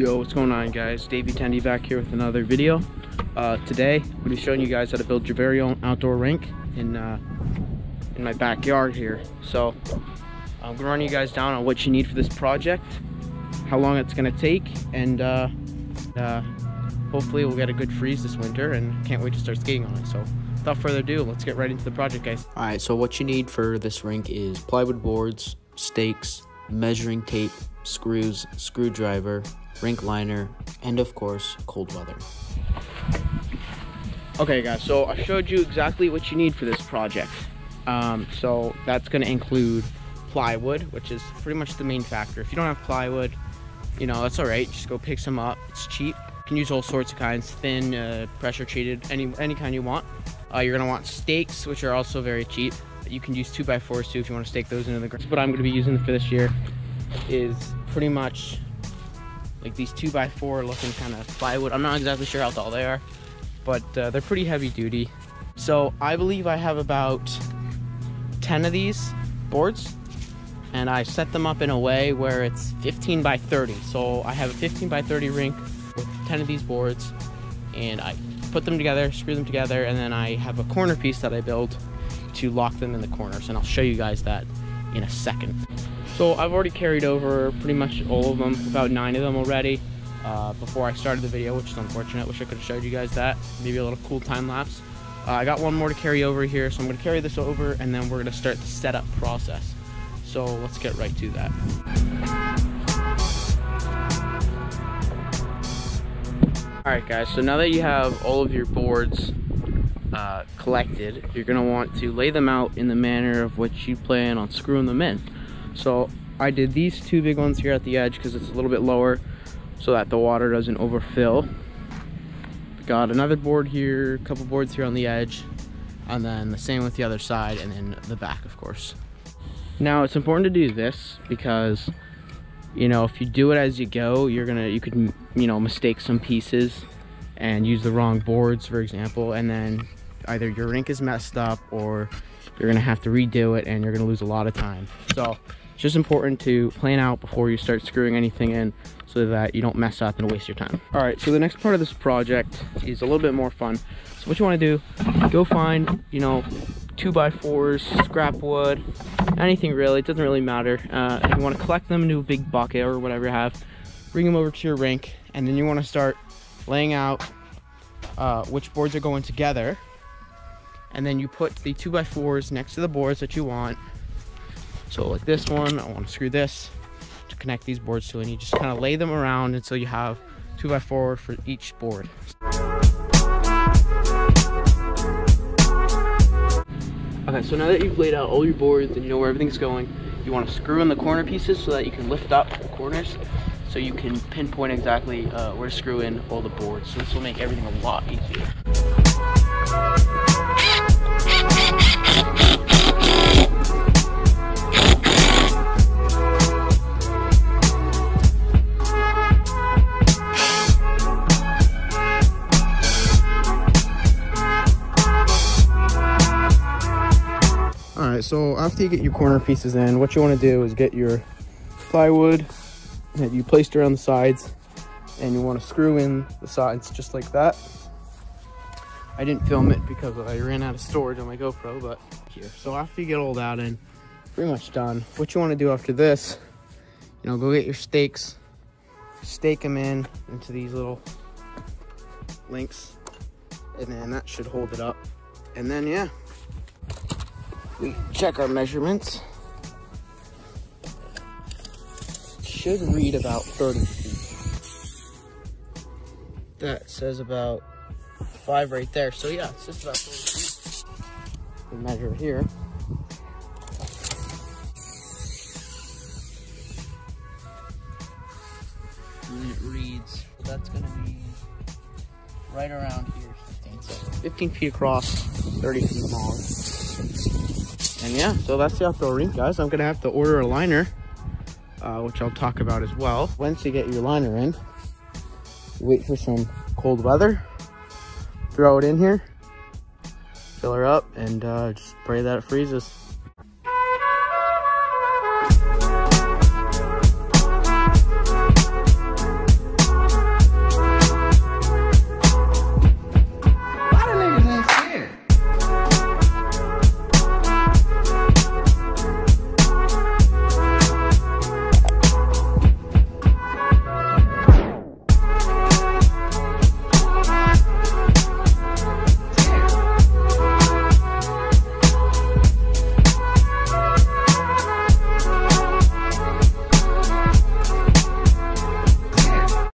Yo, what's going on, guys? Davey Tendy back here with another video. Today I'm going to be showing you guys how to build your very own outdoor rink in my backyard here. So I'm going to run you guys down on what you need for this project, how long it's going to take, and hopefully we'll get a good freeze this winter, and can't wait to start skating on it. So without further ado, let's get right into the project, guys. Alright, so what you need for this rink is plywood boards, stakes, measuring tape, screws, screwdriver, rink liner, and of course, cold weather. Okay guys, so I showed you exactly what you need for this project. So that's going to include plywood, which is pretty much the main factor. If you don't have plywood, you know, that's alright, just go pick some up. It's cheap. You can use all sorts of kinds, thin, pressure treated, any kind you want. You're going to want stakes, which are also very cheap. You can use 2x4s too if you want to stake those into the ground. What I'm going to be using for this year is pretty much like these 2x4 looking kind of plywood. I'm not exactly sure how tall they are, but they're pretty heavy duty. So I believe I have about 10 of these boards, and I set them up in a way where it's 15 by 30. So I have a 15 by 30 rink with 10 of these boards, and I put them together, screw them together, and then I have a corner piece that I build to lock them in the corners, and I'll show you guys that in a second. So I've already carried over pretty much all of them, about 9 of them already, before I started the video, which is unfortunate. Wish I could have showed you guys that. Maybe a little cool time lapse. I got one more to carry over here, so I'm going to carry this over, and then we're going to start the setup process. So let's get right to that. Alright guys, so now that you have all of your boards collected, you're going to want to lay them out in the manner of which you plan on screwing them in. So I did these 2 big ones here at the edge because it's a little bit lower so that the water doesn't overfill. Got another board here, a couple boards here on the edge, and then the same with the other side, and then the back, of course. Now it's important to do this because, you know, if you do it as you go, you could, you know, mistake some pieces and use the wrong boards, for example, and then either your rink is messed up or you're gonna have to redo it and you're gonna lose a lot of time. So it's just important to plan out before you start screwing anything in so that you don't mess up and waste your time. All right, so the next part of this project is a little bit more fun. So what you wanna do, go find, you know, 2x4s, scrap wood, anything really, it doesn't really matter. If you wanna collect them into a big bucket or whatever you have, bring them over to your rink, and then you wanna start laying out which boards are going together. And then you put the 2x4s next to the boards that you want. So like this one, I want to screw this to connect these boards to, and you just kind of lay them around until you have 2x4 for each board. Okay, so now that you've laid out all your boards and you know where everything's going, you want to screw in the corner pieces so that you can lift up the corners, so you can pinpoint exactly where to screw in all the boards. So this will make everything a lot easier. Alright, so after you get your corner pieces in, what you want to do is get your plywood that you placed around the sides, and you want to screw in the sides just like that. I didn't film it because I ran out of storage on my GoPro, but here. So after you get all that in, pretty much done. What you want to do after this, you know, go get your stakes, stake them into these little links, and then that should hold it up. And then, yeah, we check our measurements. It should read about 30 feet. That says about 5 right there. So yeah, it's just about 30 feet. We measure here. And it reads, so that's gonna be right around here, 15. So 15 feet across, 30 feet long. And yeah, so that's the outdoor rink, guys. I'm gonna have to order a liner, which I'll talk about as well. Once you get your liner in, wait for some cold weather, throw it in here, fill her up, and just pray that it freezes.